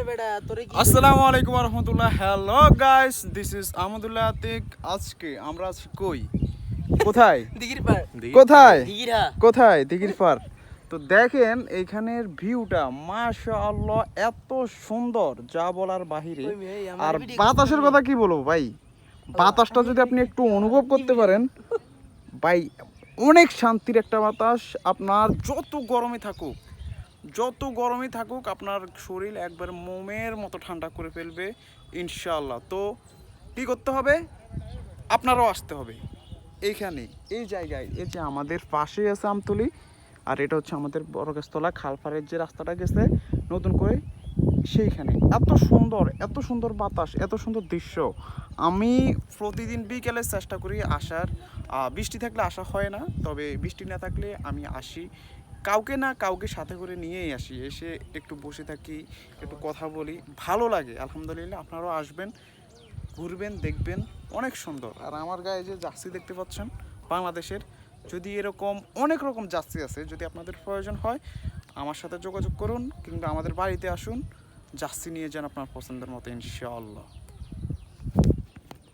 আসসালামু আলাইকুম ওয়া রাহমাতুল্লাহ। Hello guys, this is Ahmadullah Atiq. আজকে আমরা আছি কোথায় কোথায় কোথায় দিঘির পার। তো দেখেন এইখানের ভিউটা মাশাআল্লাহ এত সুন্দর, যা বলার বাহিরে। আর বাতাসের কথা কি বলবো ভাই, বাতাসটা যদি আপনি একটু অনুভব করতে পারেন ভাই, অনেক শান্তির একটা বাতাস। আপনার যত গরমই থাকুক আপনার শরীর একবার মোমের মতো ঠান্ডা করে ফেলবে ইনশাআল্লাহ। তো কী করতে হবে, আপনারাও আসতে হবে এইখানে, এই জায়গায়। এই যে আমাদের পাশেই আছে আমতলী, আর এটা হচ্ছে আমাদের বড়গাছতলা খালপাড়ের যে রাস্তাটা গেছে নতুন করে, সেইখানে এত সুন্দর বাতাস, এত সুন্দর দৃশ্য। আমি প্রতিদিন বিকেলে চেষ্টা করি আসার। বৃষ্টি থাকলে আসা হয় না, তবে বৃষ্টি না থাকলে আমি আসি, কাউকে না কাউকে সাথে করে নিয়েই আসি। এসে একটু বসে থাকি, একটু কথা বলি, ভালো লাগে আলহামদুলিল্লাহ। আপনারাও আসবেন, ঘুরবেন, দেখবেন, অনেক সুন্দর। আর আমার গায়ে যে জার্সি দেখতে পাচ্ছেন বাংলাদেশের, যদি এরকম অনেক রকম জার্সি আছে, যদি আপনাদের প্রয়োজন হয় আমার সাথে যোগাযোগ করুন, কিংবা আমাদের বাড়িতে আসুন, জার্সি নিয়ে যান আপনার পছন্দের মতো ইনশাআল্লাহ।